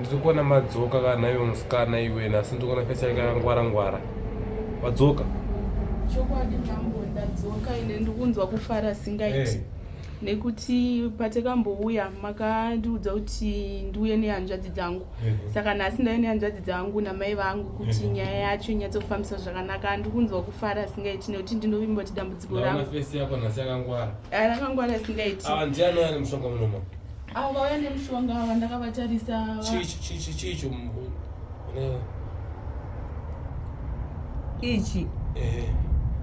ndikuona madzoka kana iwe musikana iwe nasi ndikuona fesi yake yakangwara madzoka chokwadi mambo ndadzoka ine ndikunzwa kufara singaiti nekuti patakambouya makandiudza kuti ndiuye nehanzvadzi dzangu saka nhasi ndauya nehanzvadzi dzangu namai vangu kuti nyaya yacho inyatsokufambisa zvakanaka ndikunzwa kufara singaiti nekuti ndinovimba kuti dambudziko rangu fesi yako nhasi yakangwara rakangwara singaiti ndiani auya nemushonga munoma avo vauya nemushonga vandakavatarisa chicho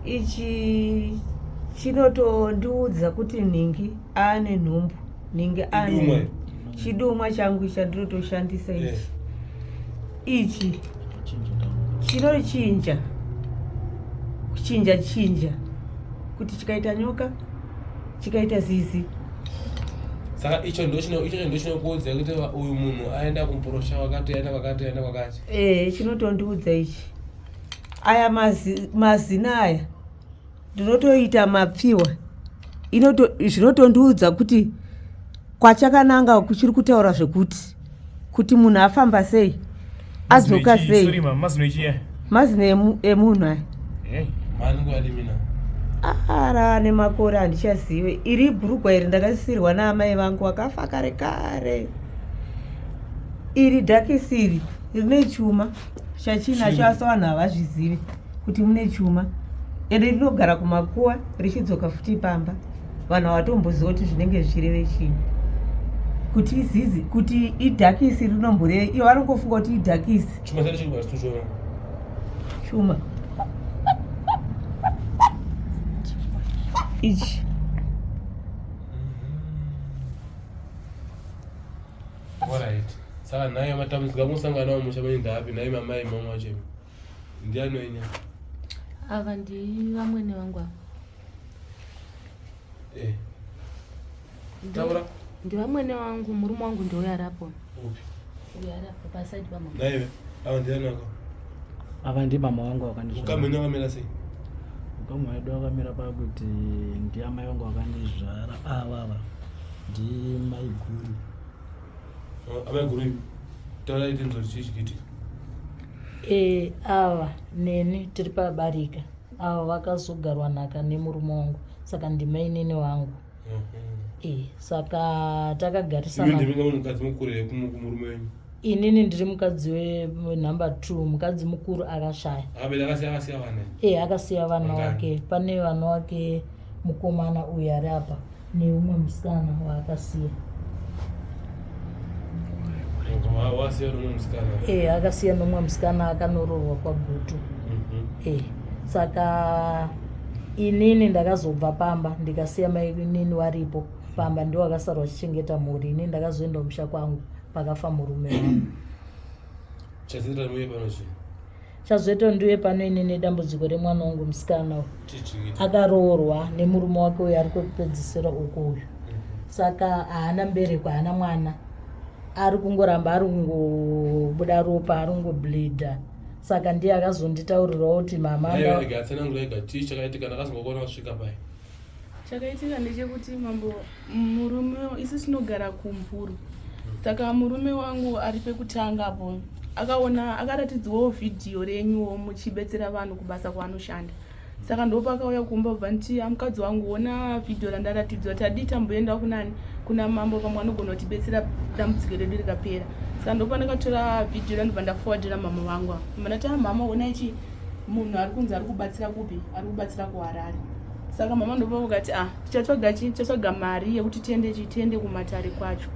ichi chinotondiudza kuti ningi ane nhumbu ningi ane chidumwa changu chandinotoshandisa ichi chinochinja kuti chikaita nyoka chikaita zizi. Saka icho ndochinokuudza kuti uyu munhu aenda kumuporosha wakati aenda kwakati. Chinotondiudza ichi. Aya mazina aya ndinotoita mapfiwa. Zvinotondiudza kuti kwachakananga kuchiri kutaura zvekuti munhu afamba sei, adzoka sei. Mazina emunhu aya. Mangu alimina. Ara nemakore handichazive. Iri bhurugwa iri ndakasisirwa naamai vangu wakafa kare. Iri dhakisiri rine chuma chachinacho asi vanhu havazvizivi kuti mune chuma. Ende rinogara kumakuwa richidzoka futi pamba. Vanhu havatomboziva kuti zvinenge zvichireve chini. Kuti izizi kuti idhakisi rinomborei ivo vanongofunga kuti idhakisi. Chuma ichi alright. Saka naye matambudziko musangana nawo mushamenda hapi naye mamai mama wacho ndiani wenya ava ndi vamwene vangu ava. Taura ndi vamwene vangu, murume wangu ndiuyo arapo. Upi? Uyo arapo paside pamama. Naive ava ndiani wako? Ava ndi mama wangu wakandizvara. Ukamenya wakamira sei? Ukamwe wedu wakamira pakuti ndi amai vangu wakandizvara. Ava ndi mai guru. Amai guru taura iti nzori chichikitika. Ava neni tiri pabarika. Ava vakazogarwa nhaka nemurume wangu. Saka ndimai nene wangu. Saka takagarisana. Iwe ndimi mukadzi mukuru kumurume wenyu. Inini ndiri mukadzi wenumber 2, mukadzi mukuru akashaya. Akasiya vana. Akasiya vana wake. Pane vana wake mukomana uyu ari apa neumwe musikana waakasiya. Wasiya nomwe musikana. Akasiya nomwe musikana akanororwa kwagutu. Saka inini ndakazobva pamba ndikasiya mai nini waripo pamba ndiwo akasarwa chichengeta mhuri. Inini ndakazoenda musha kwangu pakafa murume wangu. Chazoita ndiye pano chi? Chazoita ndiye pano inini dambudziko remwana wangu musikana chichikita akaroorwa nemurume wake uyu ari kupedzisira uko uyu. Saka haana mbereko, haana mwana, ari kungoramba ari kungobuda ropa, ari kungobleedha. Saka ndiye akazonditaurirawo kuti mama chakaitika ndakazongokona kusvika pai. Chakaitika ndechekuti mambo murume isi tinogara kumvuru. Saka murume wangu ari pekutangapo akaratidzwawo vhidhiyo renyuwo muchibetsera vanhu kubasa kwaanoshanda. Saka ndopakauya kumba bva nditi mukadzi wangu ona vhidhiyo randaratidzwa tadi tamboenda kuna mambo pamwe anogona kutibetsera dambudziko redu rikapera. Saka ndopandakatora vhidhiyo randobva ndafowadhira mama vangu. Ndati mama ona ichi munhu ari kunzi ari kubatsira kupi, ari kubatsira kuHarare. Saka mama ndopakati tichatsvaga mari yekuti tiende kumatare kwacho.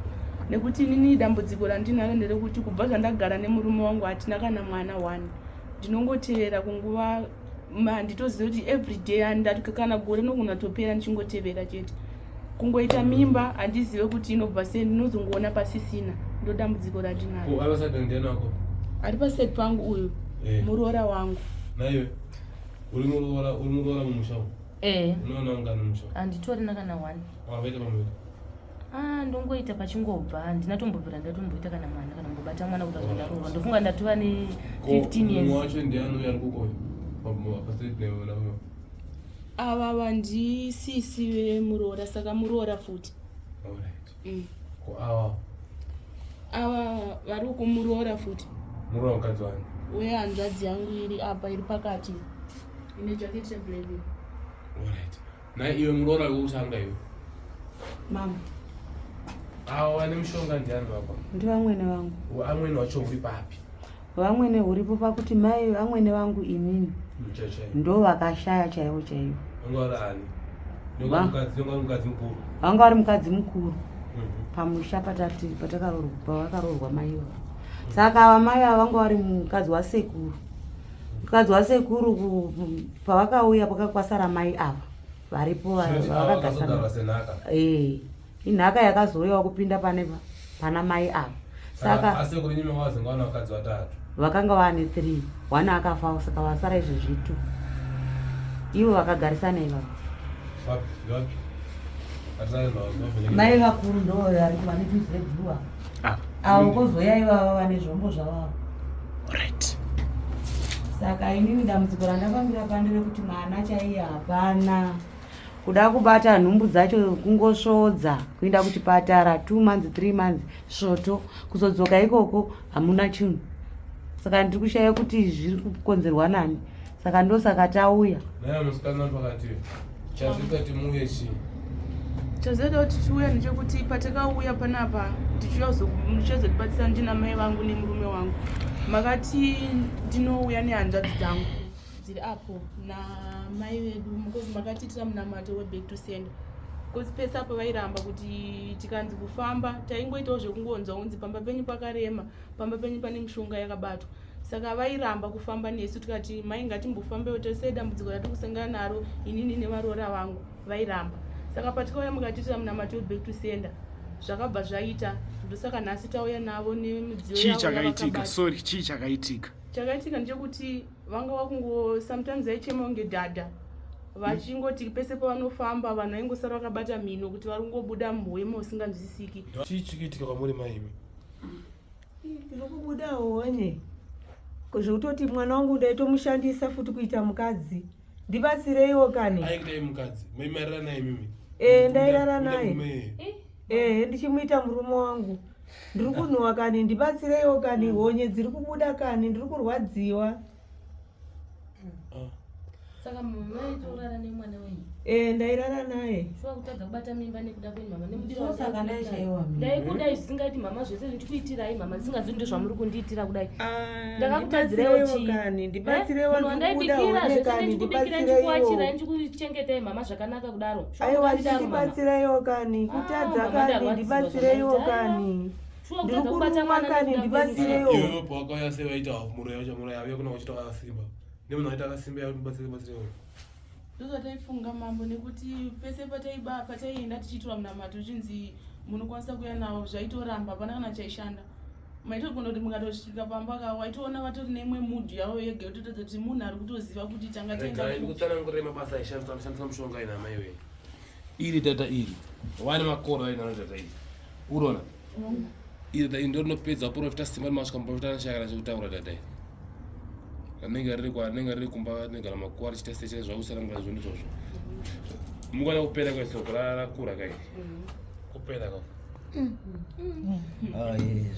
Nekuti inini dambudziko randinaro nderekuti kubva zvandagara nemurume wangu hatina kana mwana 1. Ndinongotevera kunguva handitoziva kuti everyday ndati kana gore nogona topera ndichingotevera chete. Kungoita mimba handizive kuti inobva sei, ndinozongoona pasisina. Ndo dambudziko randinaro. Ari paside ndiani wako? Ari paside pangu uyu muroora wangu. Naiwe uri muroora mumusha umu? Unoona ungani mumusha? Handitorina kana 1. Wavaita pamwe? Ndongoita pachingobva handinatombobvira ndatomboita kana mwana kana mbobata mwana kuti azondaroorwa. Ndofunga ndatova ne 15 years. Mumwe wacho ndiani uyo ari kukoyo paside newe nauyo? Ava ndisisi vemuroora saka muroora futi. Alright. Ko awa ava vari kumuroora futi. Muroora mukadzi wani Uye hanzvadzi yangu iri apa iri pakati ine jaketi reblack. Alright. Na iwe muroora wekutanga iwe. mama Ava vane mushonga ndiani vapa? ndivamwene vangu. Amwene wacho uri papi? Vamwene uripo pakuti mai vamwene vangu inini ndo vakashaya chaivo chaivo. Vanga vari ani? Mukadzi mukuru. Vanga vari mukadzi mukuru pamusha pavakaroorwa maiva. Saka ava mai ava vanga vari mukadzi wasekuru. Mukadzi wasekuru pavakauya kwasara mai ava varipo vakagasana. Inhaka yakazouyawo kupinda pana mai ava. Saka asekuru nyime wazenga wana vakadzi vatatu. Vakanga vane 3, 1 akafa, saka vasara izvo zvitu. Ivo vakagarisana ivavo. Vapi? Mai vakuru ndo vari vane bhizi rebhuruu avo kozoya ivava vane zvombo zvavavo. Alright. Saka inini dambudziko randakambira pandere kuti mwana chaiye hapana. Kuda kubata nhumbu dzacho kungosvodza kuenda kuchipatara 2 months 3 months svoto kuzodzoka ikoko hamuna chinhu. Saka ndiri kushaya kuti zviri kukonzerwa nani. Saka ndosaka tauya. Naye musikana pakati chazvika kuti muuye chii? Chazoita kuti tiuya ndechekuti patakauya panapa tichizotibatsira ndina mai vangu nemurume wangu. Makati ndinouya nehanzvadzi dzangu dziri apo namai vedu mukozi makatiitira munamato weback to sender. Kozi pese apo vairamba kuti tikanzi kufamba taingoitawo zvekungonzwa kunzi pamba penyu pakarema, pamba penyu pane mushonga yakabatwa. Saka vairamba kufamba nesu tikati mai ngatimbofambewo tose dambudziko ratiri kusangana naro inini nevaroora vangu vairamba. Saka patikauya mukatiitira munamato weback to sender zvakabva zvaita ndosaka nhasi tauya navo nemidziyo chii chakaitika? Sorry, chii chakaitika? Chakaitika ndechekuti vanga vakungo sometimes aichema kunge dhadha vachingoti pese pavanofamba vanhu vaingosara vakabata mhino kuti vari kungobuda muhwemo usinganzwisisiki. Chii chikuitika kwamuri maimi? Ndiri kubuda honye zvekutoti mwana wangu ndaitomushandisa futi kuita mukadzi. Ndibatsireiwo kani. Aikidai mukadzi maimarira naye mimi? Ndairara naye. Ndichimuita murume wangu. Ndiri kunhuhwa kani, ndibatsireiwo kani. Honye dziri kubuda kani, ndiri kurwadziwa. Saka mwaitourara nemwana wenyu? Ndairara naye. Shuwa kutadza kubata mimba nekuda kwenyu mama Ndiro saka ndaishaiwa mimba. ndaikudai zvisingaiti mama zvese ndikuitirai mama ndisingazivi ndo zvamuri kundiitira kudai. Ndakakutadzireiwo kani, ndibatsireiwo ndikubuda honye kani, ndibatsireiwo. Ndikuchengetai mama zvakanaka kudaro. Aiwa ndibatsireiwo kani, kutadza kani, ndibatsireiwo kani. Ndiri kuruma kani, ndibatsireiwo. Iwewe pawakauya sei vaita muroi wacho muroi avuya kuna vachita akasimba. Nemunhu aita akasimba yakubatsireiwo. Ndozvataifunga mambo nekuti pese pataienda tichiitwa munamato chinzi munokwanisa kuuya nawo zvaitoramba hapana kana chaishanda. Maitogona kuti mukatosvika pamba waitoona vatori neimwe mudhu yavo yega yototadza kuti munhu ari kutoziva kuti tanga taenda. Ndikutsanangurira mabasa aishandisa mushonga ina mai wei. Iri tata iri. Wane makoro aina tata iri. Urona. Iri tata ndo rinopedza profita simba masvika muprofita anashaka zvekutaura tata iri. Anenge riri kumba negara makuwa richitese chese zvausarangura zvoni izvozvo. Mungwana kupera kwesoko rakura kai. Kupera kwa.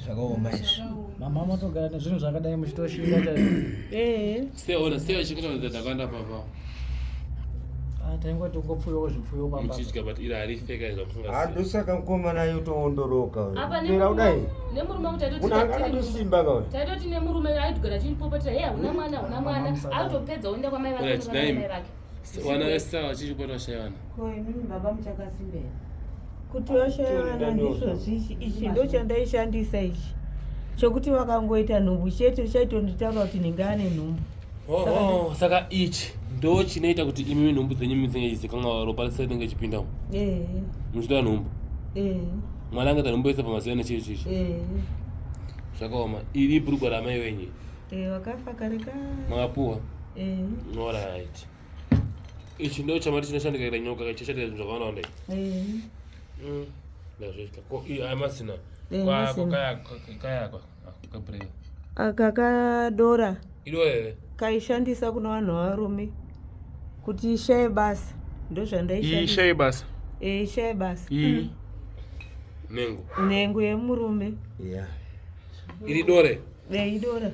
Zvakaoma izvi. Mama motogara nezvinhu zvakadai muchitoshinga chaizvo. Sei chikataura dzakanda papa. Taingoti ungopfuyawo zvipfuyo pamba. Muchidya but iri harifeka izvo musingazivi. Handosaka mukomana yotoondoroka. Apa nemurume akatosimba kawe. taitoti nemurume aitogara chipopotera hey hauna mwana aitopedza oenda kwamai vake. Wana wese vachichipota vashayana. Ko imimi baba muchakasimbera. Kuti vashayana ndizvo zvichi ichi ndo chandaishandisa ichi. Chokuti vakangoita nhumbu chete chaitonditaura kuti ndingane nhumbu. Saka ichi ndo chinoita kuti imimi nhumbu dzenyu midzingeizikanga ropa risarinenge chipinda. Muchita nhumbu. Mwana angata nhumbu yese pamazuva nechiri chichi. Zvakaoma. Iri bhurugwa ramai wenyu. Wakafa kare kare. Makapuwa. Alright. Ichi ndo chamati chinoshandika ira nyoka kachishata zvinhu zvakawanda. Ndazvika. Ko amasina. Kaya kabreva. Akakadora. Iro here. Kaishandisa kuna vanhu varume kuti ishaye basa. Ndo zvandaishandisa. Ishaye basa. Ishaye basa. Nengo. Nengo yemurume. Yeah. Iri dore. Idora.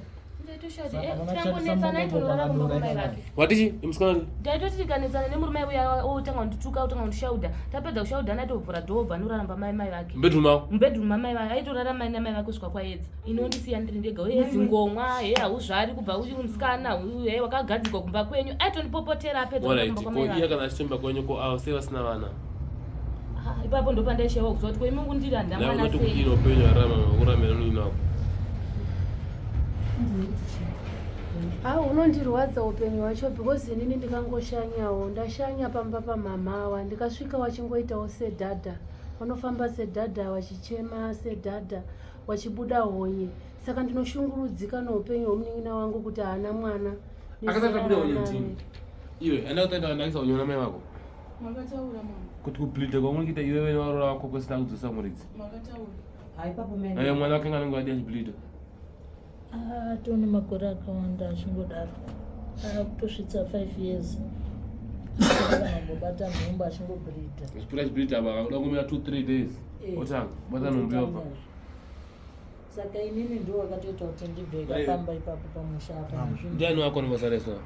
Watichi imsikana. Taitoti tikanetsana nemurume uya otanga kundituka otanga kundishaudha tapedza kushaudha anatovhura dhobha anoraramba mai vake mubedroom mamai vake aitorarama namai vake kusvika kwaedza inondisiya ndiri ndega zingomwa hauzvari kubva uchi musikana wakagadzikwa kumba kwenyu aitondipopotera apedza kumba kwamai vake. Kana achitemba kwenyu ko avo sei vasina vana. Ipapo ndo pandaishayiwa kuziva kuti koimungu ndiri handamwana sei. Sei upenyu hwaramira nuinako. Unondirwadza upenyu hwacho because inini ndikangoshanyawo ndashanya pamba pamamawa ndikasvika wachingoitawo sedhadha vanofamba sedhadha wachichema sedhadha wachibuda honye saka ndinoshungurudzika noupenyu hwomunin'ina wangu kuti haana mwana. Akatabuda honye ndini iwe anda kutaenda kandakisa unyona mai vako Makataura mama. kuti kublita kwamwe kuita iwe wene warora wako kwesina kudzosa muridzi. Makataura. Haipapo Naye mwana wake nganenge adi achiblita. Tone makore akawanda achingodaro kutosvitsa 5 years angobata nhumbu achingobhirita achipura achibhirita apa akakuda kumira 2-3 days otanga bata nhumbu yobva. Saka inini ndo wakatoita kuti ndibve kapamba ipapo pamusha apa. Ndiani wako nebasa reso?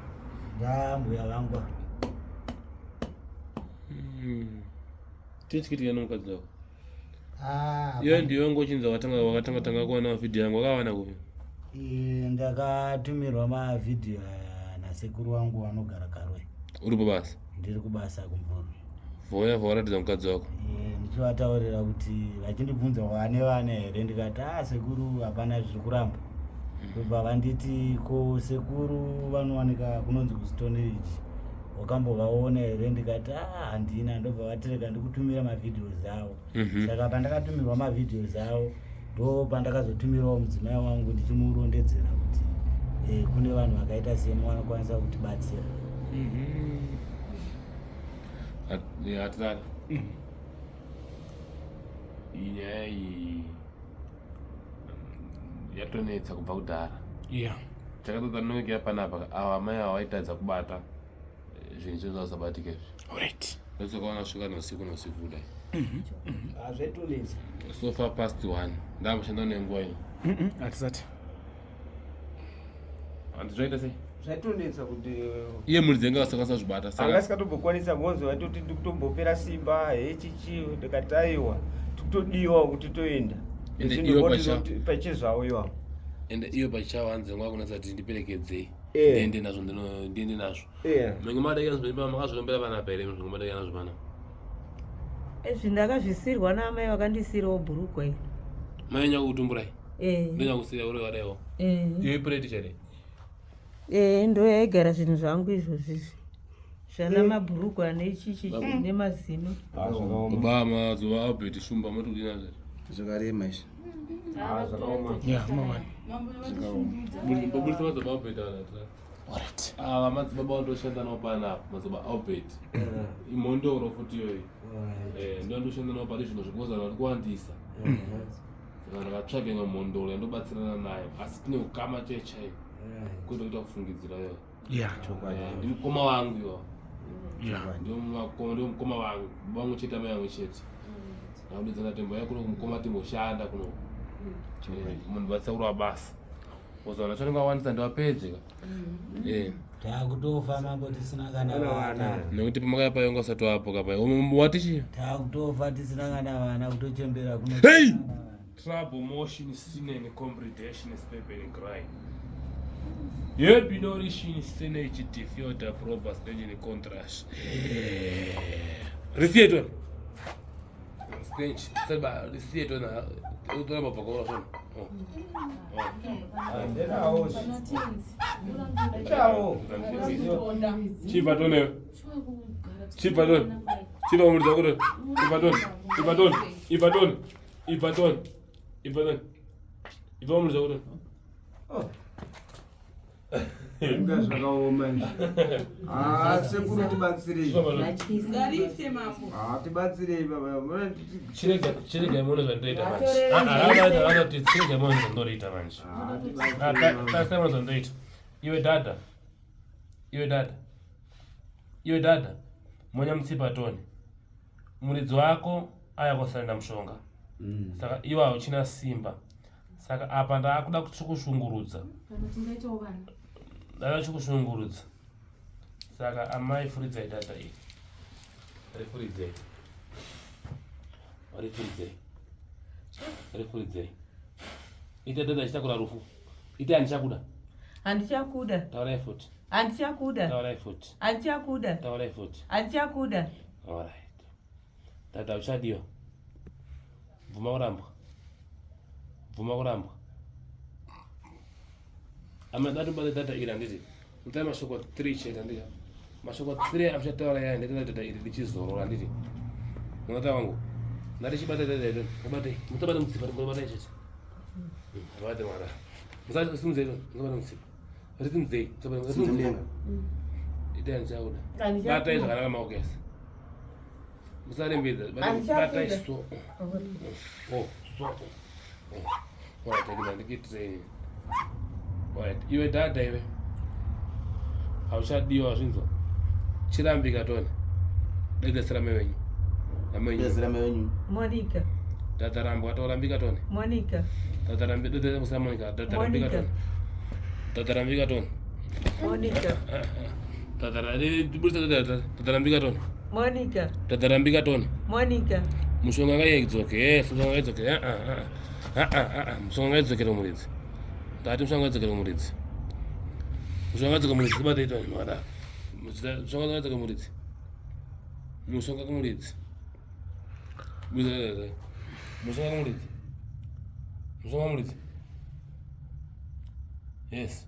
Ndambuya vangu. Tichikitika nomukadzi wako. Iyo ndiyo ngochinza wakatanga kuwana vhidhiyo yangu wakawana kupi? Ndakatumirwa mavhidhiyo nasekuru wangu vanogara Karwe. Uripo basa? Ndiri kubasa kumvura. Voya voratidza mukadzi wako? Ndichivataurira kuti vachindibvunza vane here ndikati sekuru hapana zviri kuramba. Ndobva vanditi ko sekuru vanowanika kunonzi kuStone Ridge wakambovaona here ndikati handina. Ndobva vatireka ndikutumira mavhidhiyo avo. Saka pandakatumirwa mavhidhiyo avo ndo pandakazotumirawo mudzimai wangu ndichimurondedzera kuti kune vanhu vakaita seni vanokwanisa kutibatsira. Hatirari inyaya iyi yatonetsa kubva kudhara. Takatoda nowekera panapa ava mai ava vaitadza kubata zvinhu izvo zvavasabatike ndotsakaona kusvika nousiku kudai. Hazvaitonetsa. So far past 1 ndamboshanda nenguva ino. Hatisati. Handizvaita sei? Zvaitonetsa kuti iye muridzi anga asakwanisa zvibata saka angasikatobokwanisa kunzi vatoti ndikutombopera simba hechichi ndikati aiwa tikutodiwa kuti toenda pachezvavo iwavo ende iyo pachavo hanzi nguva kunatsa kuti ndiperekedzei ndiende nazvo mange madai makazvilombera panapa here zvinhu madai nazvo pana zvindakazvisirwa naamai vakandisirawo bhurugwa iri. mai nyaka kutumburai ndonyakusira uri vadaiwo iyo ipureti chare ndo yaigara zvinhu zvangu izvozvizvi zvana mabhurugwa nechichi nemazino. Baba mazuva albert shumba motodinazvo zvakarema izvi. Babulisa madzibaba albert ava madzibaba vandoshanda navo panapa madzibaba albert imhondoro futi iyoyi ndo ndoshanda navo pane zvinhu zvekuozana vari kuwandisa saka ndakatsvage mhondoro yandobatsirana nayo asi tine ukama chaichaiyo kwete kuita kufungidzira iyo ndimukoma wangu iwo ndio mukoma wangu vamwe chete mai vamwe chete akudedzana tembo yakuno kumukoma timboshanda kuno munhu vatsaurwa basa uzaona chanenge awandisa ndivapedzeka takutofa mambo tisina kana vana nekuti pamakaya payonga usati wapoka paya watichi takutofa tisina kana vana kutochembera kuno trouble motion sin and comprehension paper and cry yebinorishin senage diffuser proper stage in contrast receipt stage saba receipt na utora mapakora sana chipatone chipa umuriza kuti ipaton ipa umuriza kuti Inga zvakaoma izvi. Sekuru tibatsirei. Ngarise mambo. Tibatsirei baba. Chirega muone zvandoita manje. Chirega muone zvandoita manje. Tasema zvandoita. Iwe dada. Monya mtsipatoni. Muridzi wako aya kusanda mushonga. Saka iwa uchina simba. Saka apa ndakuda kushungurudza. Ndava kushungurudza. Saka amai furidzai data iri. Refuridzai. Refuridzai. Ita data chitakura rufu. Ita handichakuda. Handichakuda. Taurai futi. Handichakuda. Taurai futi. Handichakuda. Taurai futi. Handichakuda. Alright. Data uchadiwa. Vuma kurambwa. Amadatu bale data iri handiti. Mutai mashoko 3 cheta ndika. Mashoko 3 amchataura yaende data iri lichizorora handiti. Munata wangu. Ndari chibata data iri. Mubate. Mutabata mutsipa mubata ichi. Mubate mara. Musaje simze iro. Mubata mutsipa. Ritimze. Mutabata mutsipa. Ita handichakuda. Bata izvo kana maokesa. Musarembedza. Bata iso. Oh, so. Right, I get saying. Right, iwe dada iwe. Haushadiwa zvinzo. Chirambika tone. Degesera mewenyu. Degesera mewenyu. Monica. Dada rambo atorambika tone. Monica. Dada rambi dada musama Monica. Dada rambika tone. Dada rambika tone. Monica. Dada rambika tone. Monica. Dada rambika tone. Monica. Mushonga ngaidzoke. Mushonga ngaidzoke. Mushonga ngaidzokere muridzi. Ndati mushonga ngaidzokere muridzi. Mushonga ngaidzokere muridzi. Kubata ito mara. Mushonga ngaidzokere muridzi. Mushonga kumuridzi. Mushonga kumuridzi. Mushonga kumuridzi. Yes.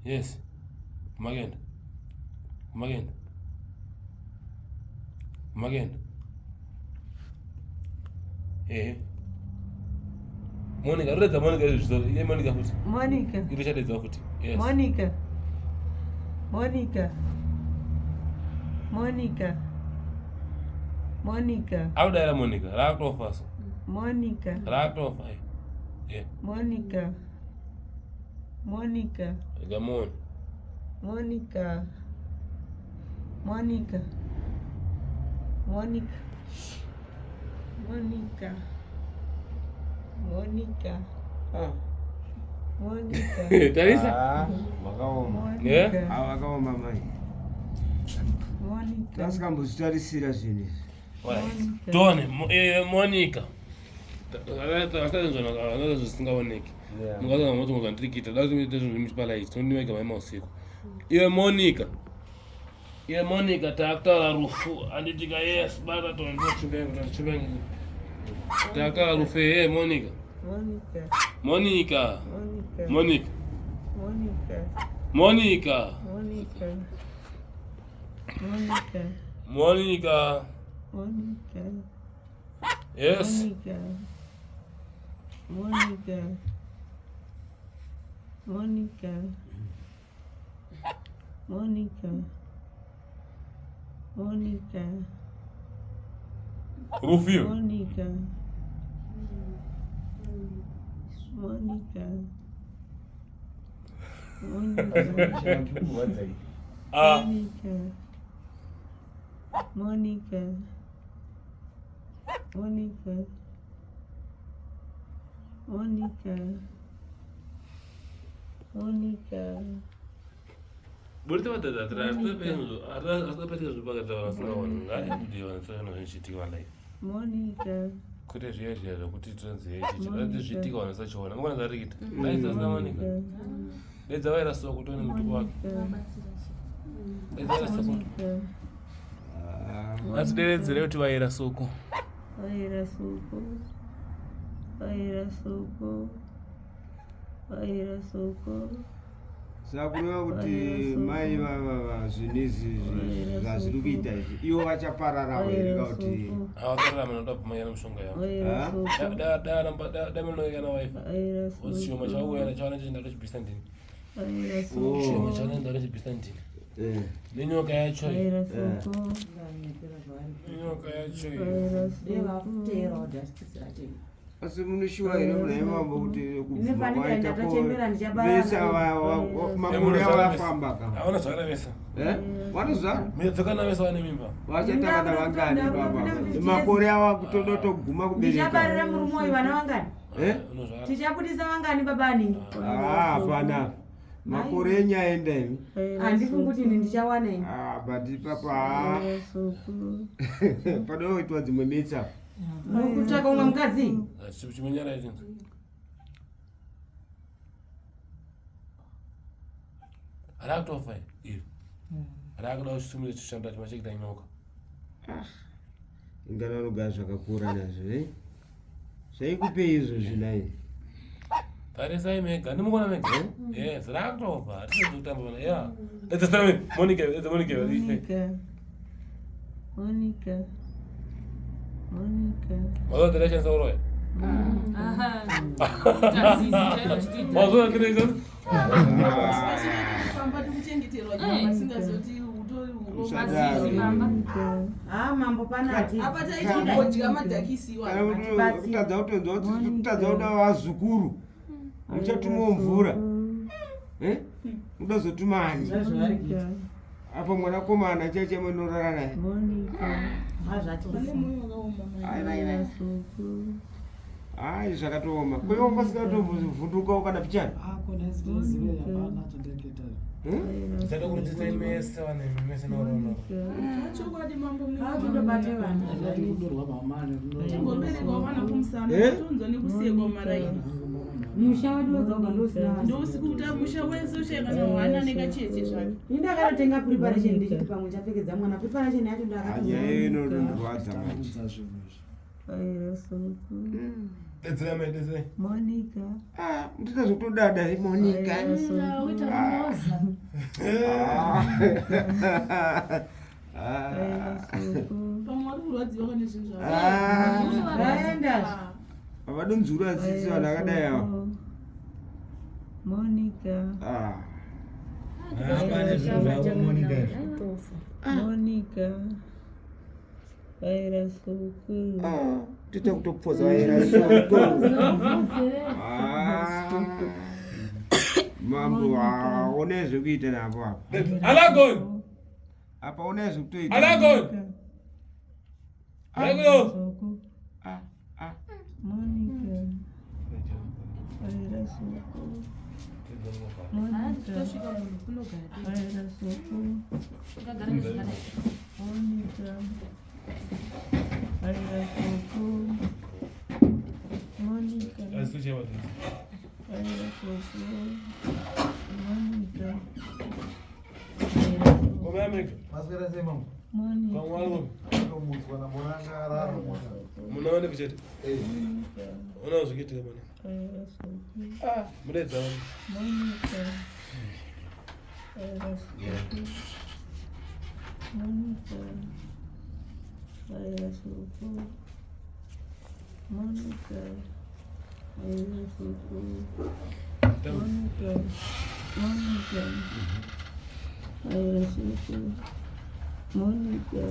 Yes. Magenda. Magenda. Magenda. Monica, redza Monica izvo. Ye Monica futi. Monica. Iro chadedza futi. Yes. Monica. Monica. Monica. Monica. Audaira Monica. Rakutofa so. Monica. Rakutofa. Yeah. Monica. Monica. Gamon. Monica. Monica. Monica. Monica. Monica. Monica. Tarisa. Vakaoma. Yeah. Vakaoma mai. Monica. Tasikambozvitarisira zvinhu izvi. Right. Tone, Monica. Akazenzwa zvisingaoneki. Mungaza moti muzandirikita. Dati muite zvinhu zvimuchipala ichi. Tondima igama mausiku. Iwe Monica. Iwe Monica takutaura rufu. Anditika yes, bata tone. Chibenga. Takutaura rufu. Hey, Monica. Monica. Monica. Monica. Monica. Monica. Monica. Monica. Monica. Yes. Monica. Monica. Monica. Monica. Rufio. Monica. Monica. Monica. Monica. Monica. Monica. Monica. Bolite vatata atapeteka zvipakata vasingaoni ngaidiwa nesana zvichitika vanai Monica. kuti zviya zviya zvokuti tonzi ichichi dati zvitika vanhu sachiona mungona zarikita daisasina Monica daidza vaira soko tone mutuku wake daidza vaira soko asideredzere kuti vaira soko Vaira soko. Vaira soko. Vaira soko. Saka kureva kuti mai vava zvinhu izvi zvazviri kuita izvi ivo vachapararawo here kuti havakararama noda kumayana mushonga yavo damanokana waifa ozi chioma chauya chawana chienda tochibvisa ndini chioma chaenda tochibvisa ndini nenyoka yacho nenyoka yacho asi munoshuwa here munai mambo kuti kubvuma kwaitavesa makore avo afamba ka haona zvakanavesa vanozva dzokanavesa vane mimba vachatakana vangani baba makore avo akutodotoguma kubereka murume uyu vana vangani tichaputisa vangani babani? Hapana. Makore enyaenda imi. Handifungi kuti ini ndichawana ini. But papa. Panoitwa dzimwe metsa. Mukutsvaka umwe mukadzi? Chimenyara ichi. Arakutofa iri. Arakuda kusimira chishanda chimachekita nyoka. Ingana nogara zvakakura nazvo, eh? Zvaikupei izvozvi naye? Tarisai mega, ndimukona mega. Yes, rakutofa. Atisi kutamba bana. Yeah. Let's start with Monica. It's Monica. Monica. What the directions are right? What the directions? Mambo panati. Kutadza kuda vazukuru. Muchatumwa mvura. Muda zotumani. Apa mwanakomana chache munorara naye. Ai zvakatoma. Kwewo pasikatovhunduka kana pichana. Zada kurudzisa imese wane imese norona. Chokwadi mambo mimi. Kundobate vanhu. Ngobereka wana kumsana tunzo nikusieko mara ini. Musha wedu wega ndosina. Ndosiku kuti musha wese usheka nawana nekacheche zvake. Indakatotenga preparation ndichiti pamwe chapfekedza mwana preparation yacho ndakatotenga. Aye inondorwadza manje. Let's Monica. Ndita zvotodada Monica. Pamwari kurwadziwa kana zvinhu zvavo. Vaenda. Avadonzura Zizi vanhu akadai ava. Monica. Monica. Vaira suku. Tita kutopodza vaira suku. Mambo une zvekuita napo apa. Alagon. Apa une zvekutoita. Alagon. Alagon. Monica. Vaira suku. Monica. Vaira suku. Monica. Vaira suku. Monica. Assuche what is. Vaira suku. Monica. Come America. Maswera sei mambo? Monica. Kwa wangu. Mutwa na moranga raro mwana. Munaone kuchete. Unazvikitira bana. Vaira suku. Muredza wani. Monica. Vaira suku. Monica. Vaira suku. Monica. Vaira suku. Monica. Monica. Vaira suku. Monica.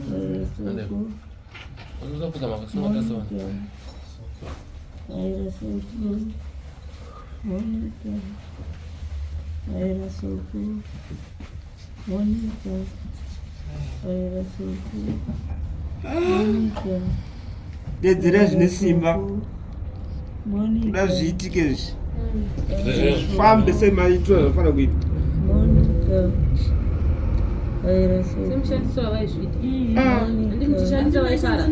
Vaira suku. Unozaputa makasoma kasoma. Vaira suku. Monica. Vaira suku. Monica. Vaira suku. Monica. Dedzera zvine simba. Monica. Kuda zviitike izvi. Fambe semaitwa zvafanira kuita. Monica. Vaira suku. Semushandisa wavaizvita. Ndimchishandisa vaisara.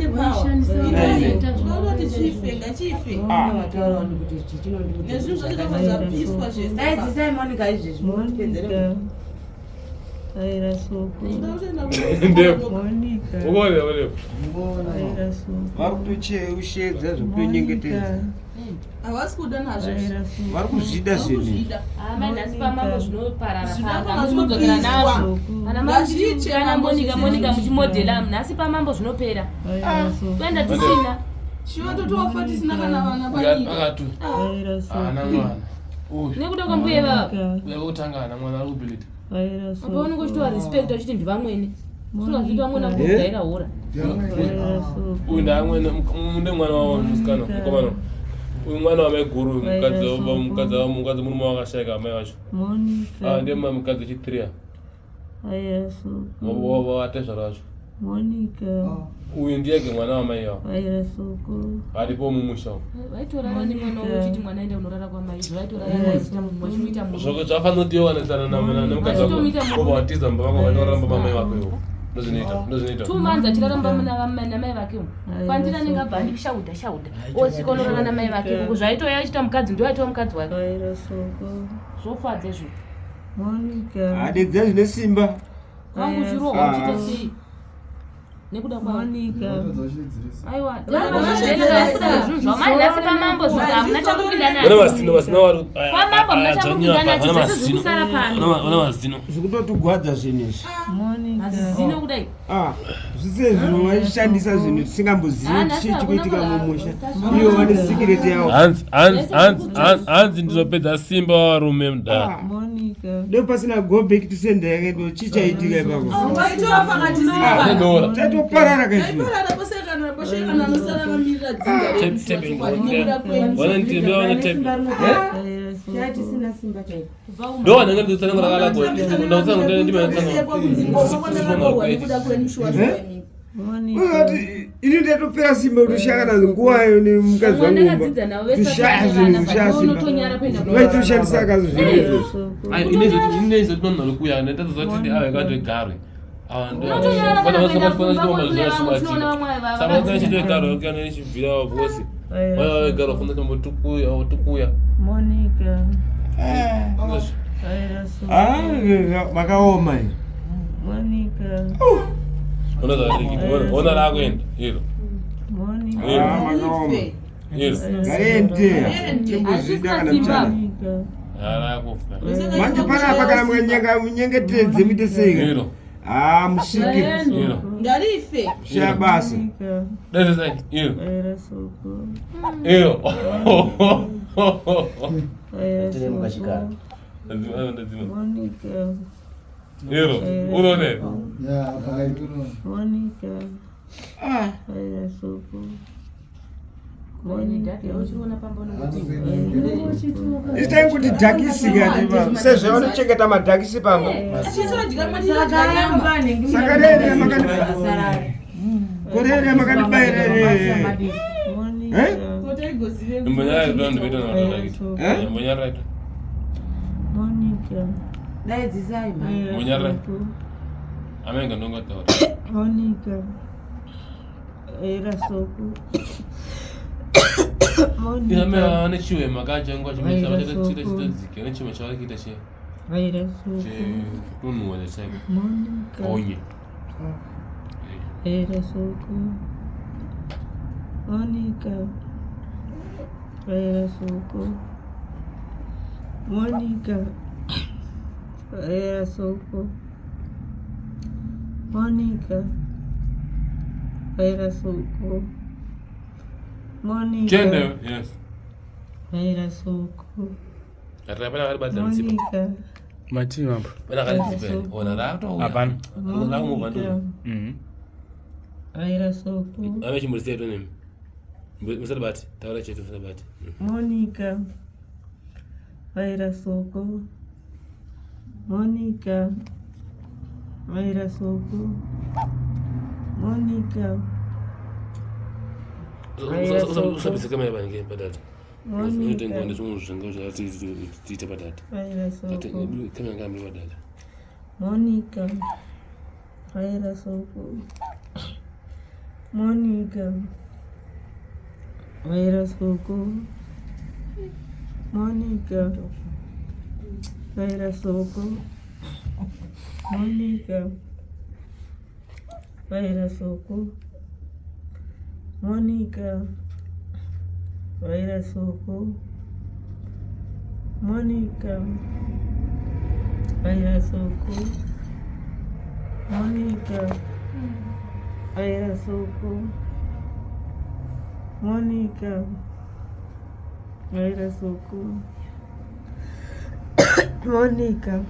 Zvinoti chife ngachife. Wataura kuti chichinondikuti. Nezvinhu zvakabva zvapiswa zvese. Dai dzisai Monica izvezvi munopedzera. Vaira suku. Monica. Ukone wale. Vaira suku. Vari kutocheushedza zvokutonyengetedza. Havasi kuda nazvo. Vaira suku. Vari kuzvida zvinhu. Amai nhasi pamambo zvinoparara Zvinofana mudzokera nazvo. Kana Ngazviche kana mambo Monica zvese. muchimodhela nhasi pamambo zvinopera. Vaira suku. Kuenda tisina. Chiva totofa tisina kana vana panyika. Akatu. Vaira suku. Ana mwana. Uyu. Nekuda kwambuye baba. Uya kutangana mwana ari kubhilita. Vaira suku. Apa unongochitowa respect uchiti ndivamwene. Sinozviti vamwene akugaira hura. Vaira suku. Uyu ndaamwene munde mwana wawo musikana mukomana. Uyu mwana wameguru mukadzi murume wakashayika amai vacho. Monica. Ndiye mukadzi chitria. Vaira suku. Watezvaro vacho. Monica. Uyu ndiyege mwana wamai yao. Vaira soko. Aripo mumusha. Vaitorara nemwana uchiti mwana aenda unorara kwamai. Vaitorara vachimuita munhu. Zvoko zvafanira kuti yowanisana nemukadzi wako. Kuba watiza mba vako vanoramba mamai vako ivo. Ndozvinoita. 2 months achiraramba namai vake. Kwandira ningabva ndishaudha. Osvika unorara namai vake. Zvaitoya achita mukadzi ndio aitwa mukadzi wake. Vaira soko. Zvofadze zvo. Monica. Adedza zvine simba. Kwangu zvirohwa uchita sei? Nekuda kwa Monica. Aiwa. Zvamai nasi pamambo zvakamuna chakupinda naye. Vasina wari. Pamambo muna chakupinda naye. Zvikusara pano. Wana mazino. Zvikutotigwadza zvinezvi. Monica. Zino kudai. Zvise zvinhu vaishandisa zvinhu tisingambozivi chichikuitika mumusha. Iyo vane sikireti yavo. Hanzi ndinopedza simba varume mudhara. Monica. Ndo pasina go back to sender yake chichaitika ipapo. Tatoparara kaizvi. Ndo wanenge ndisana ngakala kwa ini ndatopera simba kuti ushakana nguvayo nemukadzi wangu tushaya zvinhu zvishaya simba vaitoshandisa kazi zvinezvo inezvo tinonhari kuya ndatazoti ave kandogarwe saka chitogarwe kana ichibvira vose vaigarwa funa tombotukuya Monica. makaoma Monica. ona rakuenda iro garende chimbozvida kana mchana manje panapa kana munyengetedze muite sei musvike ngarife shaya basa iro Monica. iro unone Monica. Vaira soko. Monica. itai kuti dhakisi kati sezvo vanochengeta madhakisi pamba korere makanibairere Monica. amenga ndongotaura Monica. Vaira soko. Monica. Ane chiwema kachangwa chimwe chitadzike ane chimwe chavari kuita Vaira soko. chetunhuwa chaiko Monica. onye Vaira soko. Monica. Vaira soko. Monica. Vaira soko. Monica. Vaira soko. Monica. chende yes Vaira soko. atapana vari badza msipa Monica. Mati mambo. pena kari sipeni ona rato Hapana. rakumva ndo Vaira soko. ave chimurisa to nemi musati bati taura chetu musati bati Monica. Vaira soko. Monica. Vaira soko. Monica. usabise kamera bange padata Monica. unotenga zvimwe zvinhu zvatiite padata Vaira soko. kamera ngambi padata Monica. Vaira soko. Monica. Vaira soko. Monica. Vaira soko. Monica. Vaira soko. Monica. Vaira soko. Monica. Vaira soko. Monica. Vaira soko. Monica. Vaira soko. Monica.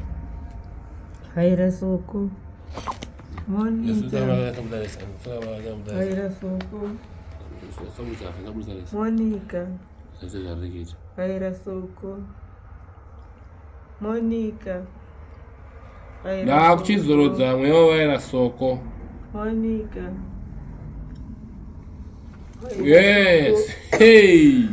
Vaira soko. Monica. Vaira soko. Monica. Vaira soko. Monica. ndakuchizorodza mwewo vaira soko Monica. Yes. Hey.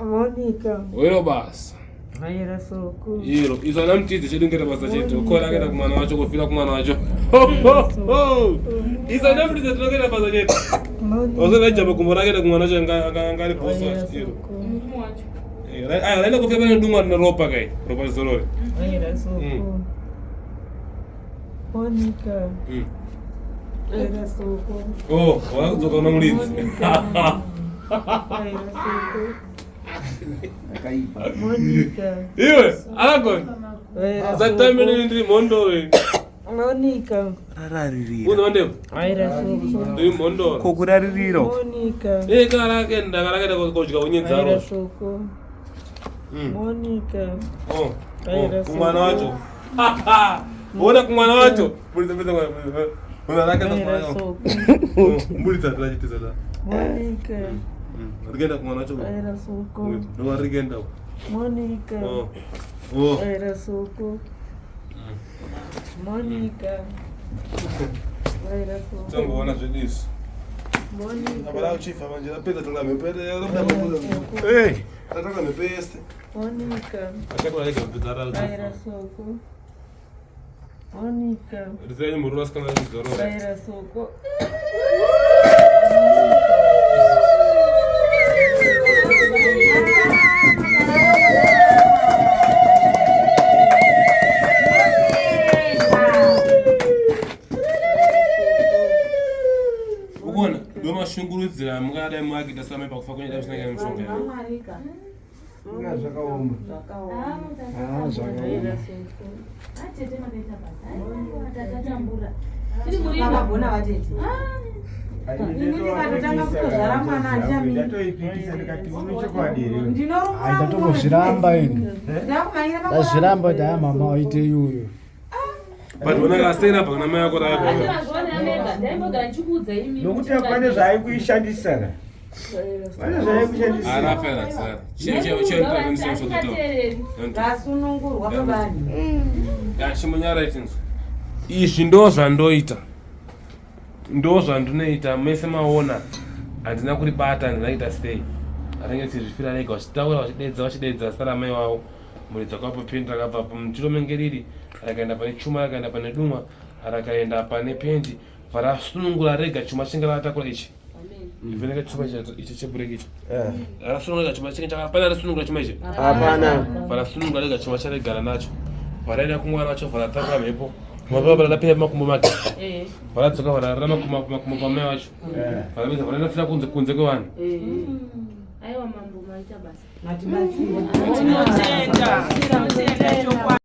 Monica. Wero basa. Vaira soko. Iro, izona mtidzi chedu ngeta basa chetu. Ukora akaenda kumwana wacho kufira kumwana wacho. Izona mtidzi tinongeta basa chetu. Ozona jamba kumora akaenda kumwana wacho ngari boss wacho. Iro. Ayo, kufira pane dumwa neropa kai. Ropa zorore. Vaira soko. Monica. Vaira soko. Oh, wakudzoka kuna mulidzi. Vaira soko. Monica. Iwe, alakoni. Zatamini ndiri mondore. Monica. Rararirira. Uno ndemo. Vaira soko. Ndiri mondore. Kokuraririro. Monica. Karakenda kodya Vaira unyedzaro. soko. Monica. Kumwana wacho. Uona kumwana wacho. Mulidza mwana. Uona rakenda kumwana wacho. Mulidza trachitiza da. Monica. Rigenda kumwana wacho. Vaira soko. Ndo rigenda. Monica. Vaira soko. Monica. Vaira soko. Tamboona zvedisi. Monica. Abara uchifa manje lapedza tungamepere yoroda mabuda. Ataka mepese. Monica. Achakula leka mpedza rauchi. Vaira soko. Monica. Rizai murura skana zidorora. Vaira soko. Ukona ndomashungurudzira mungada muakita same pakufa kwenye davi sinenge mushonga. Zvakaoma. Vaira soko. Ndatongozviramba ini. Ndazviramba kuti haya mama waite iyoyo. But unakasena pa kana mai yako raipo. Nokuti pane zvaikuishandisa ka. Pane zvaikuishandisa. Arafera tsara. Chiro nisenso toto. Rasunungurwa pabani. Shimunyara itinzo. Izvi ndo zvandoita. Ndo zvandinoita mese maona. Handina kuribata, handina kuita stay. Arenge tizvifira rega vachitaura vachidedza sara mai wavo. Muridza kwapo pendi rakabva pamuchiromengeriri. Rakaenda pane chuma, rakaenda pane dumwa, rakaenda pane pendi. Varasunungura rega chuma chinge rakatakura ichi. Ivheneka chuma ichi chebureki ichi. Rasunungura chuma chinge chakapana rasunungura chuma ichi. Hapana. Varasunungura rega chuma charegara nacho. Varaenda kumwana wacho varatakura mhepo. Mababa varapinda pamakumbo make. Varadzoka vararara makumbo pamai wacho. Varamedza varandofira kunze kwevanhu. Aiwa mambo maita basa. Matibatsira.